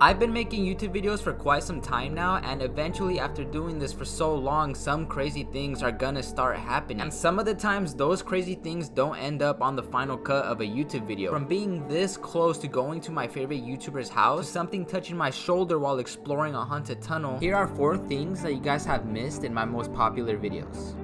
I've been making YouTube videos for quite some time now, and eventually after doing this for so long, some crazy things are gonna start happening. And some of the times those crazy things don't end up on the final cut of a YouTube video. From being this close to going to my favorite YouTuber's house, to something touching my shoulder while exploring a haunted tunnel, here are 4 things that you guys have missed in my most popular videos.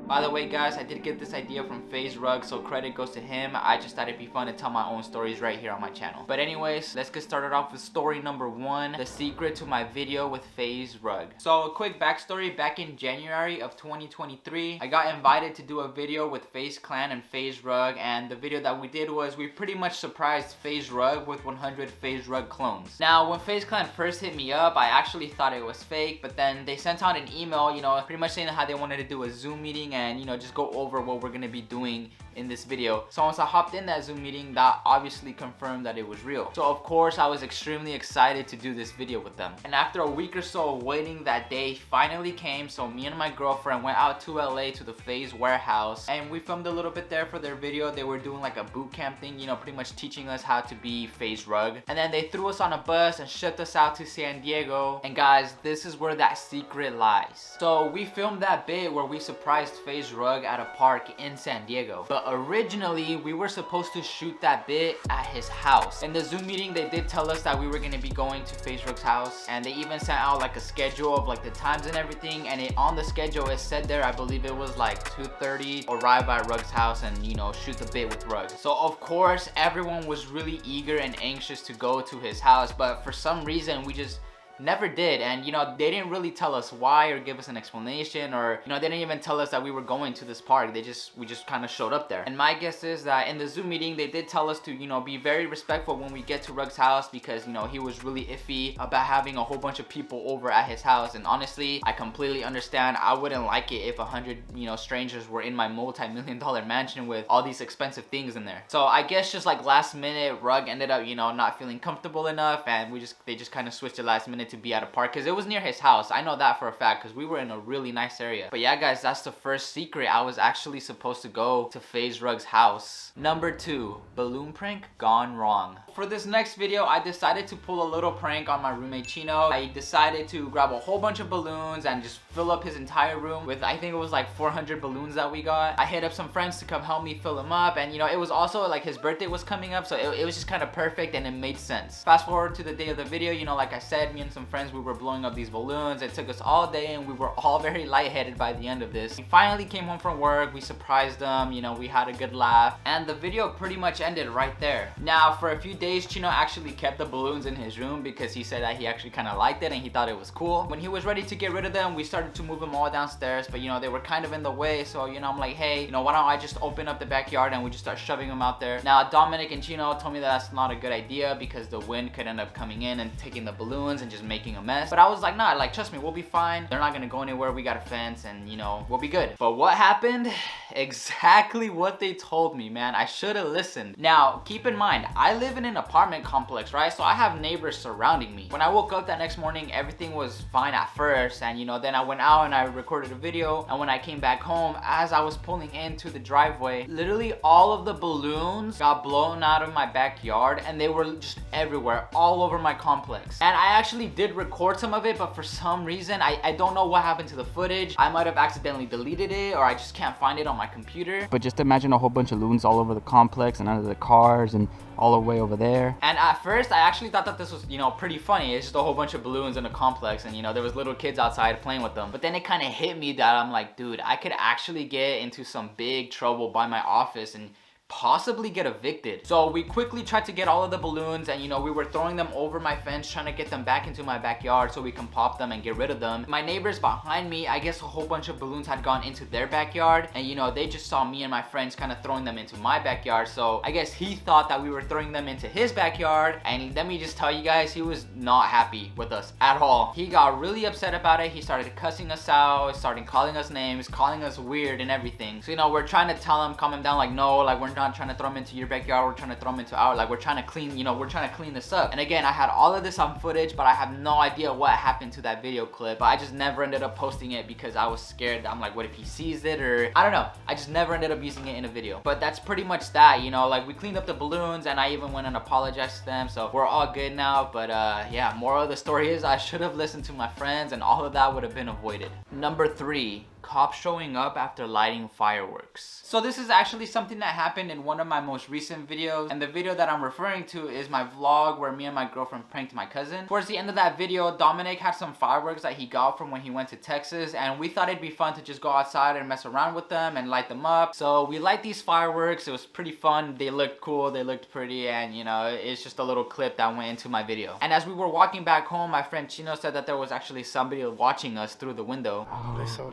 By the way guys, I did get this idea from FaZe Rug, so credit goes to him. I just thought it'd be fun to tell my own stories right here on my channel. But anyways, let's get started off with story number 1, the secret to my video with FaZe Rug. So a quick backstory, back in January of 2023, I got invited to do a video with FaZe Clan and FaZe Rug, and the video that we did was we pretty much surprised FaZe Rug with 100 FaZe Rug clones. Now when FaZe Clan first hit me up, I actually thought it was fake, but then they sent out an email, pretty much saying how they wanted to do a Zoom meeting and just go over what we're gonna be doing in this video. So once I hopped in that Zoom meeting, that obviously confirmed that it was real. So of course I was extremely excited to do this video with them. And after a week or so of waiting, that day finally came. So me and my girlfriend went out to LA to the FaZe warehouse, and we filmed a little bit there for their video. They were doing like a boot camp thing, pretty much teaching us how to be FaZe Rug. And then they threw us on a bus and shipped us out to San Diego. And guys, this is where that secret lies. So we filmed that bit where we surprised FaZe Rug at a park in San Diego. But originally, we were supposed to shoot that bit at his house. In the Zoom meeting, they did tell us that we were gonna be going to FaZe Rug's house, and they even sent out like a schedule of like the times and everything, and on the schedule it said there, I believe it was like 2:30, arrive at Rug's house and shoot the bit with Rug. So of course, everyone was really eager and anxious to go to his house, but for some reason, we just never did. And they didn't really tell us why or give us an explanation, or they didn't even tell us that we were going to this park. We just kind of showed up there. And my guess is that in the Zoom meeting they did tell us to be very respectful when we get to Rug's house, because he was really iffy about having a whole bunch of people over at his house. And honestly, I completely understand. I wouldn't like it if 100 strangers were in my multi-million-dollar mansion with all these expensive things in there. So I guess just like last minute, Rug ended up not feeling comfortable enough, and they just kind of switched it last minute to be at a park, because it was near his house. I know that for a fact because we were in a really nice area. But yeah guys, that's the first secret. I was actually supposed to go to FaZe Rug's house. Number 2, balloon prank gone wrong. For this next video, I decided to pull a little prank on my roommate Chino. I decided to grab a whole bunch of balloons and just fill up his entire room with, I think it was like 400 balloons that we got. I hit up some friends to come help me fill them up, and it was also like his birthday was coming up, so it was just kind of perfect and it made sense. Fast forward to the day of the video, like I said, me and some friends, we were blowing up these balloons. It took us all day and we were all very lightheaded by the end of this. We finally came home from work, we surprised them, we had a good laugh, and the video pretty much ended right there. Now for a few days, Chino actually kept the balloons in his room because he said that he actually kind of liked it and he thought it was cool. When he was ready to get rid of them, we started to move them all downstairs, but they were kind of in the way, so I'm like, hey, why don't I just open up the backyard and we just start shoving them out there. Now Dominic and Chino told me that that's not a good idea because the wind could end up coming in and taking the balloons and just making a mess. But I was like, nah, like trust me, we'll be fine. They're not gonna go anywhere. We got a fence and we'll be good. But what happened? Exactly what they told me, man. I should have listened. Now keep in mind, I live in an apartment complex, right? So I have neighbors surrounding me. When I woke up that next morning, everything was fine at first, and then I went out and I recorded a video, and when I came back home, as I was pulling into the driveway, literally all of the balloons got blown out of my backyard, and they were just everywhere, all over my complex. And I actually did record some of it, but for some reason, I don't know what happened to the footage. I might have accidentally deleted it, or I just can't find it on my computer. But just imagine a whole bunch of balloons all over the complex and under the cars and all the way over there. And at first, I actually thought that this was, pretty funny. It's just a whole bunch of balloons in a complex, and there was little kids outside playing with them. But then it kind of hit me that I'm like, dude, I could actually get into some big trouble by my office and possibly get evicted. So we quickly tried to get all of the balloons, and we were throwing them over my fence, trying to get them back into my backyard so we can pop them and get rid of them. My neighbors behind me, I guess a whole bunch of balloons had gone into their backyard, and they just saw me and my friends kind of throwing them into my backyard. So I guess he thought that we were throwing them into his backyard, and let me just tell you guys, he was not happy with us at all. He got really upset about it. He started cussing us out, started calling us names, calling us weird and everything. So we're trying to tell him, calm him down, like, no, like we're not trying to throw them into your backyard, we're trying to throw them into our, like we're trying to clean, you know, we're trying to clean this up. And again, I had all of this on footage, but I have no idea what happened to that video clip. But I just never ended up posting it because I was scared. I'm like, what if he sees it, or I don't know. I just never ended up using it in a video. But that's pretty much that, you know, like we cleaned up the balloons and I even went and apologized to them, so we're all good now. But yeah, moral of the story is I should have listened to my friends and all of that would have been avoided. Number 3, cops showing up after lighting fireworks. So this is actually something that happened in one of my most recent videos, and the video that I'm referring to is my vlog where me and my girlfriend pranked my cousin. Towards the end of that video, Dominic had some fireworks that he got from when he went to Texas, and we thought it'd be fun to just go outside and mess around with them and light them up. So we light these fireworks. It was pretty fun. They looked cool, they looked pretty, and you know, it's just a little clip that went into my video. And as we were walking back home, my friend Chino said that there was actually somebody watching us through the window. Oh, listen.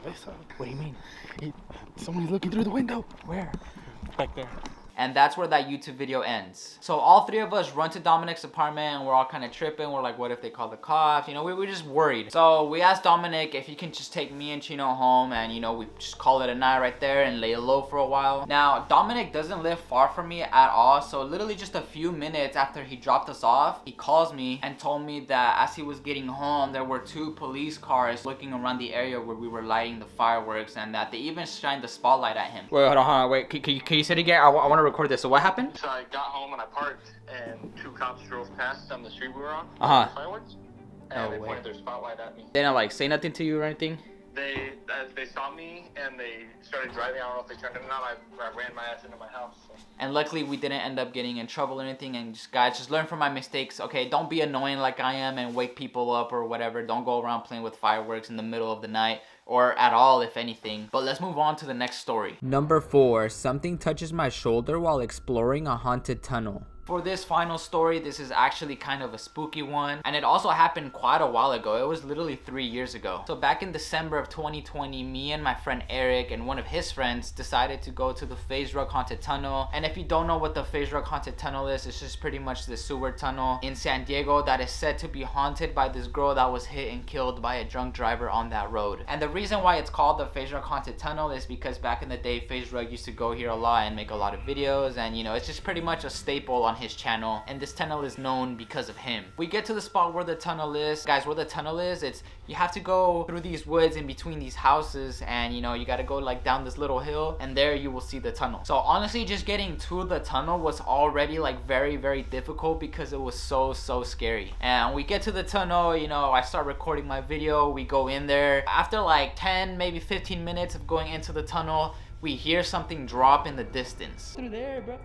What do you mean? Somebody's looking through the window. Where? Back there. And that's where that YouTube video ends. So all 3 of us run to Dominic's apartment and we're all kind of tripping. We're like, what if they call the cops? You know, we were just worried. So we asked Dominic if he can just take me and Chino home, and you know, we just call it a night right there and lay low for a while. Now, Dominic doesn't live far from me at all. So literally just a few minutes after he dropped us off, he calls me and told me that as he was getting home, there were 2 police cars looking around the area where we were lighting the fireworks, and that they even shined the spotlight at him. Wait, hold on. Wait, can you say it again? I want to record this. So what happened? So I got home and I parked, and 2 cops drove past on the street we were on. Fireworks, and they pointed their spotlight at me. They didn't like say nothing to you or anything? They saw me and they started driving. I don't know if they turned it or not. I ran my ass into my house. So. And luckily we didn't end up getting in trouble or anything. And just guys, just learn from my mistakes. Okay, don't be annoying like I am and wake people up or whatever. Don't go around playing with fireworks in the middle of the night, or at all if anything. But let's move on to the next story. Number 4, something touches my shoulder while exploring a haunted tunnel. For this final story, this is actually kind of a spooky one, and it also happened quite a while ago. It was literally 3 years ago. So back in December of 2020, me and my friend Eric and one of his friends decided to go to the FaZe Rug Haunted Tunnel. And if you don't know what the FaZe Rug Haunted Tunnel is, it's just pretty much the sewer tunnel in San Diego that is said to be haunted by this girl that was hit and killed by a drunk driver on that road. And the reason why it's called the FaZe Rug Haunted Tunnel is because back in the day, FaZe Rug used to go here a lot and make a lot of videos, and you know, it's just pretty much a staple on his channel, and this tunnel is known because of him. We get to the spot where the tunnel is. Guys, where the tunnel is, you have to go through these woods in between these houses, and you know, you got to go like down this little hill, and there you will see the tunnel. So honestly, just getting to the tunnel was already like very, very difficult because it was so scary. And we get to the tunnel, you know, I start recording my video, we go in there. After like 10, maybe 15 minutes of going into the tunnel, we hear something drop in the distance. Through there, bro.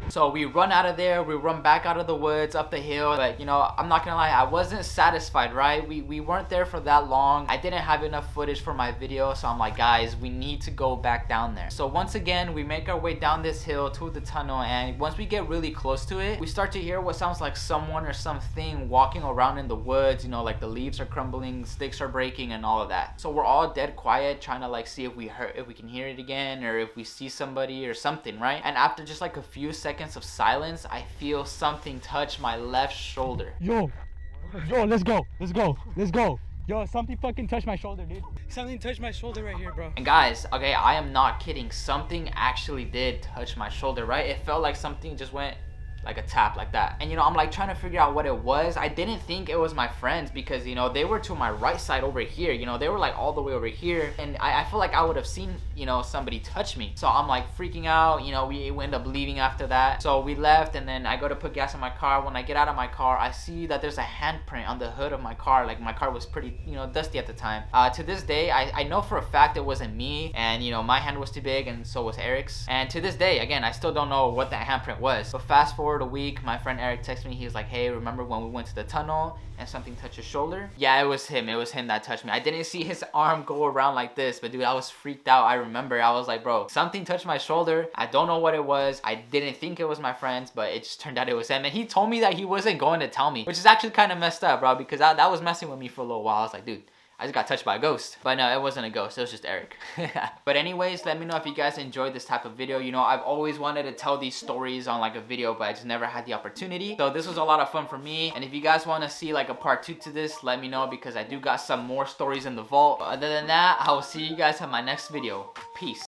So we run out of there, we run back out of the woods, up the hill. But you know, I'm not gonna lie, I wasn't satisfied, right? We weren't there for that long. I didn't have enough footage for my video, so I'm like, guys, we need to go back down there. So once again, we make our way down this hill to the tunnel, and once we get really close to it, we start to hear what sounds like someone or something walking around in the woods. You know, like the leaves are crumbling, sticks are breaking, and all of that. So we're all dead quiet, trying to like see if we can hear it again, or if we see somebody or something, right? And after just like a few seconds of silence, I feel something touch my left shoulder. Yo, let's go. Yo, something fucking touched my shoulder, dude. Something touched my shoulder right here, bro. And guys, okay, I am not kidding. Something actually did touch my shoulder, right? It felt like something just went like a tap like that. And you know, I'm like trying to figure out what it was. I didn't think it was my friends because you know, they were to my right side over here. You know, they were like all the way over here, and I feel like I would have seen, you know, somebody touch me. So I'm like freaking out. You know, we end up leaving after that. So we left, and then I go to put gas in my car. When I get out of my car, I see that there's a handprint on the hood of my car. Like my car was pretty, you know, dusty at the time. To this day, I know for a fact it wasn't me, and you know, my hand was too big, and so was Eric's. And to this day, again, I still don't know what that handprint was. But fast forward a week, my friend Eric texted me. He was like, hey, remember when we went to the tunnel and something touched your shoulder? Yeah, it was him that touched me. I didn't see his arm go around like this, but dude, I was freaked out. I remember I was like, bro, something touched my shoulder. I don't know what it was. I didn't think it was my friends, but it just turned out it was him. And he told me that he wasn't going to tell me, which is actually kind of messed up, bro, because that was messing with me for a little while. I was like, dude, I just got touched by a ghost. But no, it wasn't a ghost. It was just Eric. But anyways, let me know if you guys enjoyed this type of video. You know, I've always wanted to tell these stories on like a video, but I just never had the opportunity. So this was a lot of fun for me. And if you guys want to see like a part 2 to this, let me know, because I do got some more stories in the vault. But other than that, I will see you guys in my next video. Peace.